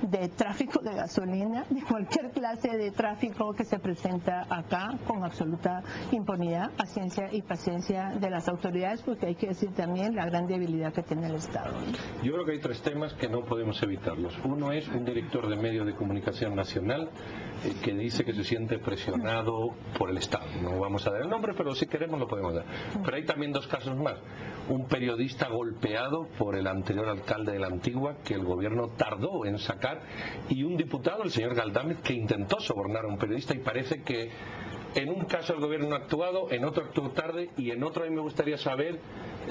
de tráfico de gasolina, de cualquier clase de tráfico que se presenta acá, con absoluta impunidad, paciencia y paciencia de las autoridades, porque hay que decir también la gran debilidad que tiene el Estado. Yo creo que hay tres temas que no podemos evitarlos. Uno es un director de medio de comunicación nacional que dice que se siente presionado por el Estado. No vamos a dar el nombre, pero si queremos lo podemos dar. Pero hay también dos casos más. Un periodista golpeado por el anterior alcalde de la Antigua, que el gobierno tardó en sacar, y un diputado, el señor Galdames, que intentó sobornar a un periodista, y parece que en un caso el gobierno ha actuado, en otro actuó tarde, y en otro a mí me gustaría saber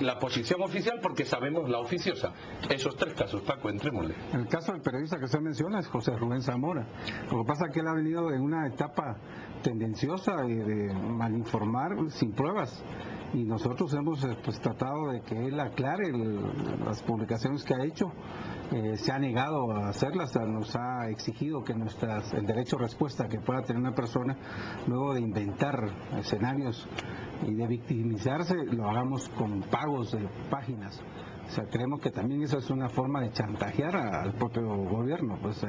la posición oficial, porque sabemos la oficiosa. Esos tres casos, Paco, entrémosle. El caso del periodista que usted menciona es José Rubén Zamora. Lo que pasa es que él ha venido en una etapa tendenciosa de malinformar sin pruebas, y nosotros hemos tratado de que él aclare las publicaciones que ha hecho. Se ha negado a hacerlas, nos ha exigido que el derecho a respuesta que pueda tener una persona luego de inventar escenarios y de victimizarse, lo hagamos con pagos de páginas. O sea, creemos que también esa es una forma de chantajear al propio gobierno. Pues,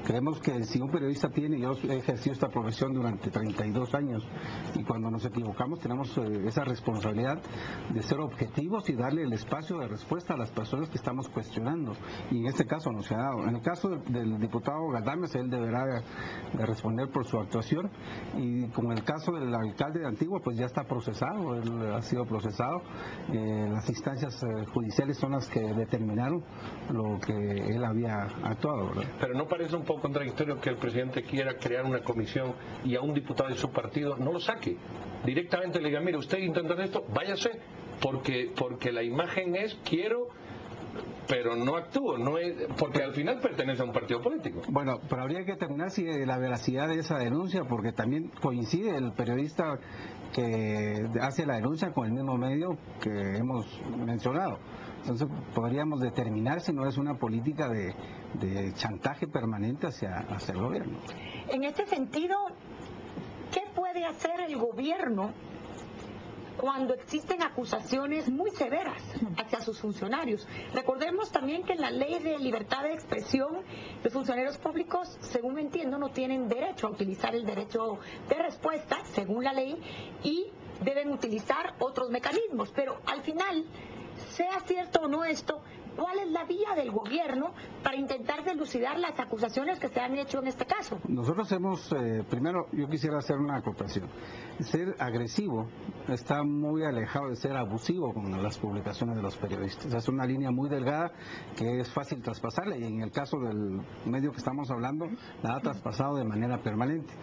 creemos que si un periodista yo he ejercido esta profesión durante 32 años, y cuando nos equivocamos tenemos esa responsabilidad de ser objetivos y darle el espacio de respuesta a las personas que estamos cuestionando. Y en este caso no se ha dado. En el caso del diputado Galdames, él deberá de responder por su actuación, y con el caso del alcalde de Antigua, pues ya está procesado, él ha sido procesado. Las instancias judiciales son las que determinaron lo que él había actuado, ¿verdad? Pero ¿no parece un poco contradictorio que el presidente quiera crear una comisión y a un diputado de su partido no lo saque? Directamente le diga, mire, usted intenta esto, váyase, porque la imagen es quiero, pero no actúo, no es, porque al final pertenece a un partido político. Bueno, pero habría que determinar si la veracidad de esa denuncia, porque también coincide el periodista que hace la denuncia con el mismo medio que hemos mencionado. Entonces podríamos determinar si no es una política de chantaje permanente hacia el gobierno. En este sentido, ¿qué puede hacer el gobierno cuando existen acusaciones muy severas hacia sus funcionarios? Recordemos también que en la ley de libertad de expresión, los funcionarios públicos, según entiendo, no tienen derecho a utilizar el derecho de respuesta, según la ley, y deben utilizar otros mecanismos. Pero al final, sea cierto o no esto, ¿cuál es la vía del gobierno para intentar dilucidar las acusaciones que se han hecho en este caso? Nosotros primero yo quisiera hacer una acotación. Ser agresivo está muy alejado de ser abusivo con las publicaciones de los periodistas. Es una línea muy delgada que es fácil traspasarla, y en el caso del medio que estamos hablando, la ha traspasado de manera permanente.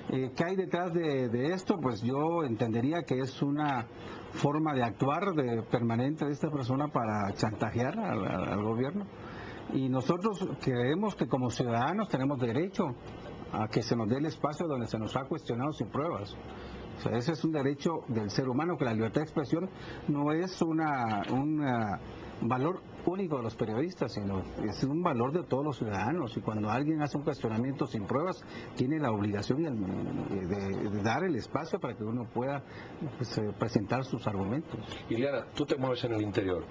¿Qué hay detrás de esto? Pues yo entendería que es una forma de actuar permanente de esta persona para chantajear al gobierno, y nosotros creemos que como ciudadanos tenemos derecho a que se nos dé el espacio donde se nos ha cuestionado sin pruebas. O sea, ese es un derecho del ser humano, que la libertad de expresión no es un valor único de los periodistas, sino es un valor de todos los ciudadanos, y cuando alguien hace un cuestionamiento sin pruebas, tiene la obligación de dar el espacio para que uno pueda presentar sus argumentos. Ileana, tú te mueves en el interior.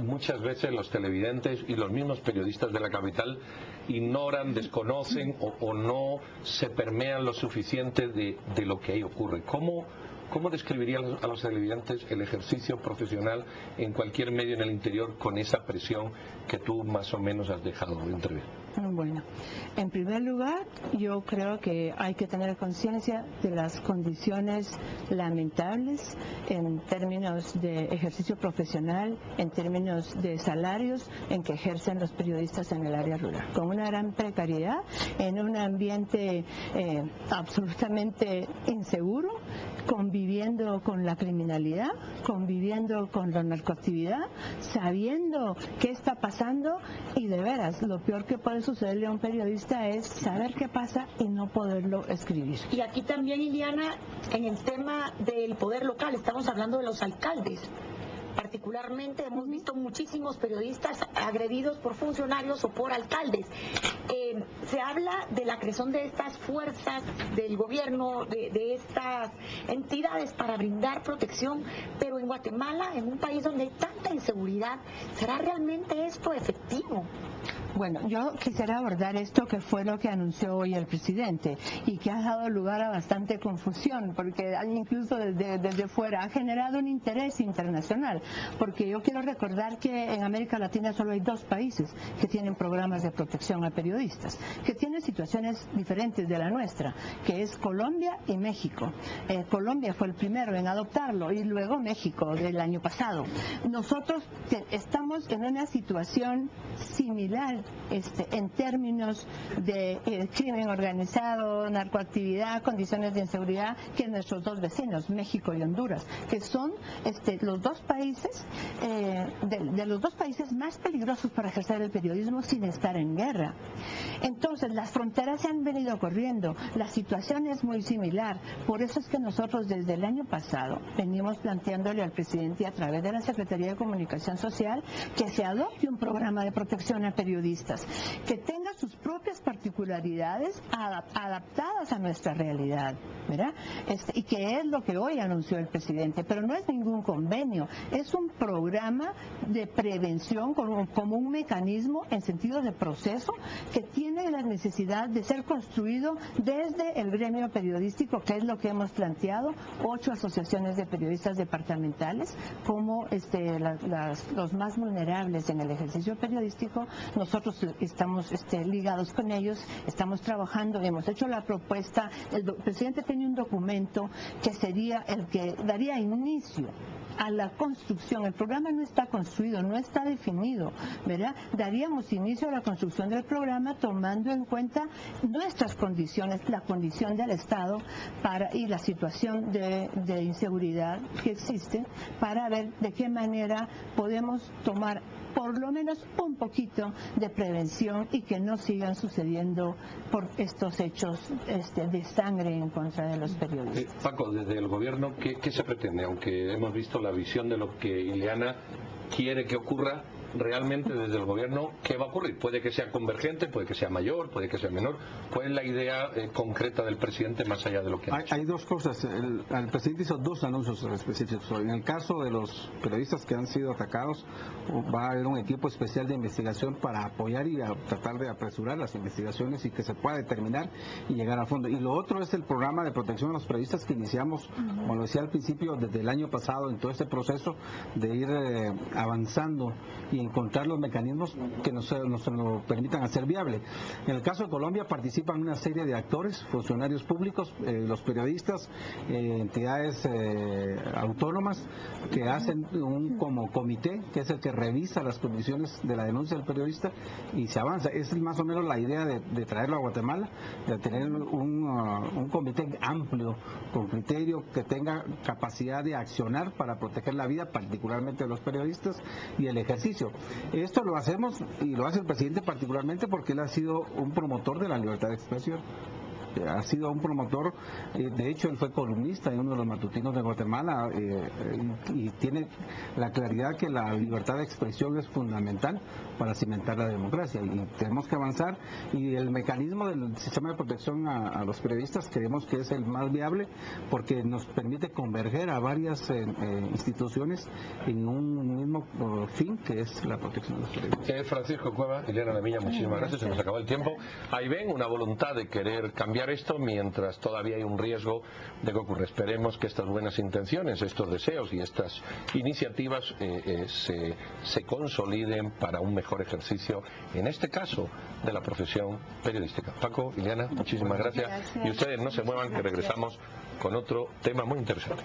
Muchas veces los televidentes y los mismos periodistas de la capital ignoran, desconocen o no se permean lo suficiente de lo que ahí ocurre. ¿Cómo describirías a los televidentes el ejercicio profesional en cualquier medio en el interior con esa presión que tú más o menos has dejado entrever? Bueno, en primer lugar, yo creo que hay que tener conciencia de las condiciones lamentables en términos de ejercicio profesional, en términos de salarios en que ejercen los periodistas en el área rural, con una gran precariedad, en un ambiente absolutamente inseguro, conviviendo con la criminalidad, conviviendo con la narcoactividad, sabiendo qué está pasando, y de veras, lo peor que puede sucederle a un periodista es saber qué pasa y no poderlo escribir. Y aquí también, Ileana, en el tema del poder local, estamos hablando de los alcaldes. particularmente hemos visto muchísimos periodistas agredidos por funcionarios o por alcaldes. Se habla de la creación de estas fuerzas del gobierno, de estas entidades para brindar protección, pero en Guatemala, en un país donde hay tanta inseguridad, ¿será realmente esto efectivo? Bueno, yo quisiera abordar esto que fue lo que anunció hoy el presidente y que ha dado lugar a bastante confusión, porque incluso desde fuera ha generado un interés internacional, porque yo quiero recordar que en América Latina solo hay 2 países que tienen programas de protección a periodistas, que tienen situaciones diferentes de la nuestra, que es Colombia y México. Colombia fue el primero en adoptarlo y luego México del año pasado. Nosotros estamos en una situación similar en términos de crimen organizado, narcoactividad, condiciones de inseguridad, que nuestros 2 vecinos, México y Honduras, que son los 2 países, de los 2 países más peligrosos para ejercer el periodismo sin estar en guerra. Entonces, las fronteras se han venido corriendo, la situación es muy similar, por eso es que nosotros desde el año pasado venimos planteándole al presidente a través de la Secretaría de Comunicación Social que se adopte un programa de protección a periodistas, que tenga sus propias particularidades adaptadas a nuestra realidad, ¿verdad? Y que es lo que hoy anunció el presidente, pero no es ningún convenio, es un programa de prevención como un mecanismo en sentido de proceso que tiene la necesidad de ser construido desde el gremio periodístico, que es lo que hemos planteado, 8 asociaciones de periodistas departamentales, como los más vulnerables en el ejercicio periodístico. Nosotros estamos ligados con ellos, estamos trabajando, hemos hecho la propuesta, el presidente tiene un documento que sería el que daría inicio a la construcción. El programa no está construido, no está definido, ¿verdad? Daríamos inicio a la construcción del programa tomando en cuenta nuestras condiciones, la condición del Estado y la situación de inseguridad que existe, para ver de qué manera podemos tomar por lo menos un poquito de prevención y que no sigan sucediendo por estos hechos de sangre en contra de los periodistas. Paco, desde el gobierno, ¿qué se pretende? Aunque hemos visto la visión de lo que Ileana quiere que ocurra, realmente desde el gobierno, ¿qué va a ocurrir? Puede que sea convergente, puede que sea mayor, puede que sea menor. ¿Cuál es la idea concreta del presidente más allá de lo que ha hecho? Hay 2 cosas. El presidente hizo 2 anuncios específicos. En el caso de los periodistas que han sido atacados, va a haber un equipo especial de investigación para apoyar y tratar de apresurar las investigaciones y que se pueda determinar y llegar a fondo. Y lo otro es el programa de protección a los periodistas que iniciamos, como lo decía al principio, desde el año pasado, en todo este proceso de ir avanzando y encontrar los mecanismos que nos lo permitan hacer viable. En el caso de Colombia participan una serie de actores, funcionarios públicos, los periodistas, entidades autónomas que hacen un como comité, que es el que revisa las condiciones de la denuncia del periodista y se avanza. Es más o menos la idea de traerlo a Guatemala, de tener un comité amplio, con criterio, que tenga capacidad de accionar para proteger la vida, particularmente de los periodistas, y el ejercicio. Esto lo hacemos y lo hace el presidente particularmente porque él ha sido un promotor de la libertad de expresión. Ha sido un promotor, de hecho él fue columnista en uno de los matutinos de Guatemala y tiene la claridad que la libertad de expresión es fundamental para cimentar la democracia y tenemos que avanzar, y el mecanismo del sistema de protección a los periodistas creemos que es el más viable porque nos permite converger a varias instituciones en un mismo fin, que es la protección de los periodistas. Francisco Cueva, Ileana Lamilla, muchísimas gracias, se nos acabó el tiempo. Ahí ven una voluntad de querer cambiar esto mientras todavía hay un riesgo de que ocurra. Esperemos que estas buenas intenciones, estos deseos y estas iniciativas se consoliden para un mejor ejercicio, en este caso, de la profesión periodística. Paco, Ileana, muchísimas gracias. Y ustedes no se muevan, que regresamos con otro tema muy interesante.